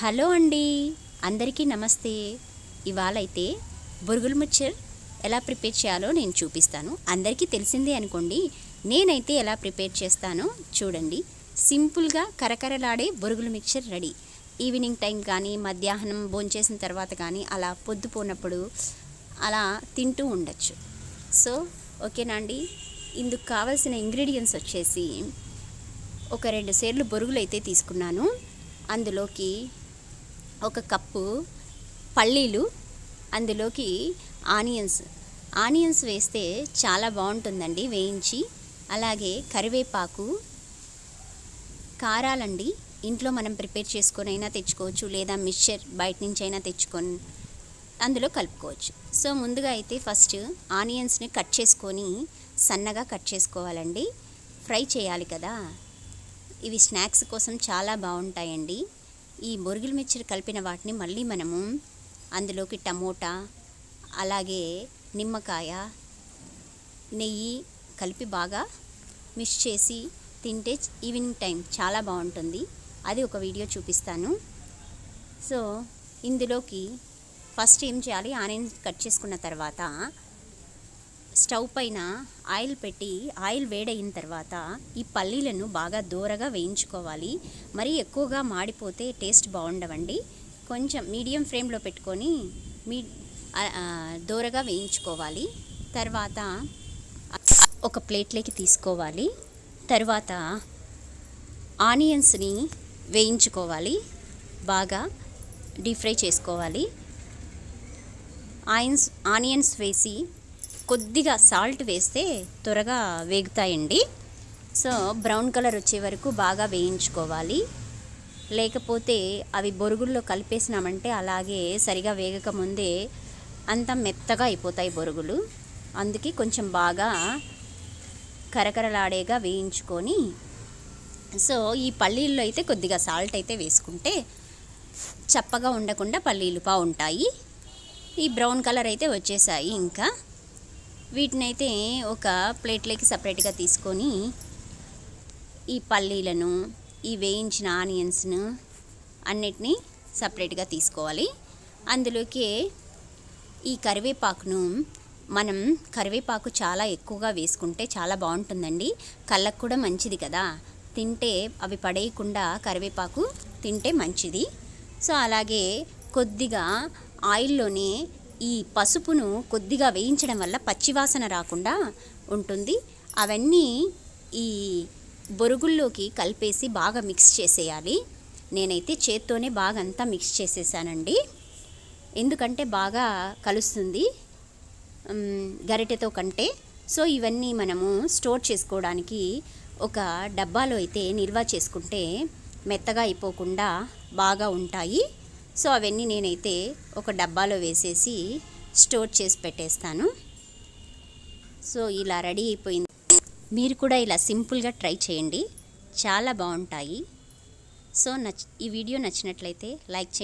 Hello అండి, అందరికీ నమస్తే. ఇవాళైతే బొరుగుల మిక్చర్ ఎలా ప్రిపేర్ చేయాలో నేను చూపిస్తాను. అందరికీ తెలిసిందే అనుకోండి. నేనైతే ఎలా ప్రిపేర్ చేస్తానో చూడండి. సింపుల్గా కరకరలాడే బొరుగుల మిక్చర్ రెడీ. ఈవినింగ్ టైం కానీ, మధ్యాహ్నం భోంచేసిన తర్వాత కానీ, అలా పొద్దుపోనప్పుడు అలా తింటూ ఉండొచ్చు. సో ఓకేనా అండి. ఇందుకు కావాల్సిన ఇంగ్రీడియంట్స్ వచ్చేసి ఒక 2 సేర్లు బొరుగులు అయితే తీసుకున్నాను. అందులోకి 1 కప్పు పల్లీలు, అందులోకి ఆనియన్స్ వేస్తే చాలా బాగుంటుందండి వేయించి. అలాగే కరివేపాకు, కారాలండి ఇంట్లో మనం ప్రిపేర్ చేసుకొనైనా తెచ్చుకోవచ్చు, లేదా మిక్చర్ బయట నుంచి అయినా తెచ్చుకొని అందులో కలుపుకోవచ్చు. సో ముందుగా అయితే ఫస్ట్ ఆనియన్స్ని కట్ చేసుకొని సన్నగా కట్ చేసుకోవాలండి. ఫ్రై చేయాలి కదా. ఇవి స్నాక్స్ కోసం చాలా బాగుంటాయండి. ఈ బొరుగుల మిక్చర్ కలిపిన వాటిని మళ్ళీ మనము అందులోకి టమోటా, అలాగే నిమ్మకాయ, నెయ్యి కలిపి బాగా మిక్స్ చేసి తింటే ఈవినింగ్ టైం చాలా బాగుంటుంది. అది ఒక వీడియో చూపిస్తాను. సో ఇందులోకి ఫస్ట్ ఏం చేయాలి, ఆనియన్స్ కట్ చేసుకున్న తర్వాత స్టవ్ పైన ఆయిల్ పెట్టి, ఆయిల్ వేడైన తర్వాత ఈ పల్లీలను బాగా దూరగా వేయించుకోవాలి. మరీ ఎక్కువగా మాడిపోతే టేస్ట్ బాగుండవండి. కొంచెం మీడియం ఫ్లేమ్లో పెట్టుకొని దూరగా వేయించుకోవాలి. తర్వాత ఒక ప్లేట్లోకి తీసుకోవాలి. తర్వాత ఆనియన్స్ని వేయించుకోవాలి, బాగా డీప్ ఫ్రై చేసుకోవాలి. ఆనియన్స్ వేసి కొద్దిగా సాల్ట్ వేస్తే త్వరగా వేగుతాయండి. సో బ్రౌన్ కలర్ వచ్చే వరకు బాగా వేయించుకోవాలి. లేకపోతే అవి బొరుగుల్లో కలిపేసినామంటే అలాగే సరిగా వేగకముందే అంతా మెత్తగా అయిపోతాయి బొరుగులు. అందుకే కొంచెం బాగా కరకరలాడేగా వేయించుకొని, సో ఈ పల్లీల్లో అయితే కొద్దిగా సాల్ట్ అయితే వేసుకుంటే చప్పగా ఉండకుండా పల్లీలు బాగుంటాయి. ఈ బ్రౌన్ కలర్ అయితే వచ్చేసాయి. ఇంకా వీటినైతే ఒక ప్లేట్లోకి సపరేట్గా తీసుకొని ఈ పల్లీలను, ఈ వేయించిన ఆనియన్స్ను అన్నిటినీ సపరేట్గా తీసుకోవాలి. అందులోకి ఈ కరివేపాకును, మనం కరివేపాకు చాలా ఎక్కువగా వేసుకుంటే చాలా బాగుంటుందండి. కళ్ళకు కూడా మంచిది కదా. తింటే అవి పడేయకుండా కరివేపాకు తింటే మంచిది. సో అలాగే కొద్దిగా ఆయిల్లోనే ఈ పసుపును కొద్దిగా వేయించడం వల్ల పచ్చివాసన రాకుండా ఉంటుంది. అవన్నీ ఈ బొరుగుల్లోకి కలిపేసి బాగా మిక్స్ చేసేయాలి. నేనైతే చేత్తోనే బాగా అంతా మిక్స్ చేసేసానండి, ఎందుకంటే బాగా కలుస్తుంది గరిటెతో కంటే. సో ఇవన్నీ మనము స్టోర్ చేసుకోవడానికి ఒక డబ్బాలో అయితే నిల్వ చేసుకుంటే మెత్తగా అయిపోకుండా బాగా ఉంటాయి. సో అవన్నీ నేనైతే ఒక డబ్బాలో వేసేసి స్టోర్ చేసి పెట్టేస్తాను. సో ఇలా రెడీ అయిపోయింది. మీరు కూడా ఇలా సింపుల్గా ట్రై చేయండి, చాలా బాగుంటాయి. సో ఈ వీడియో నచ్చినట్లయితే లైక్ చేయండి.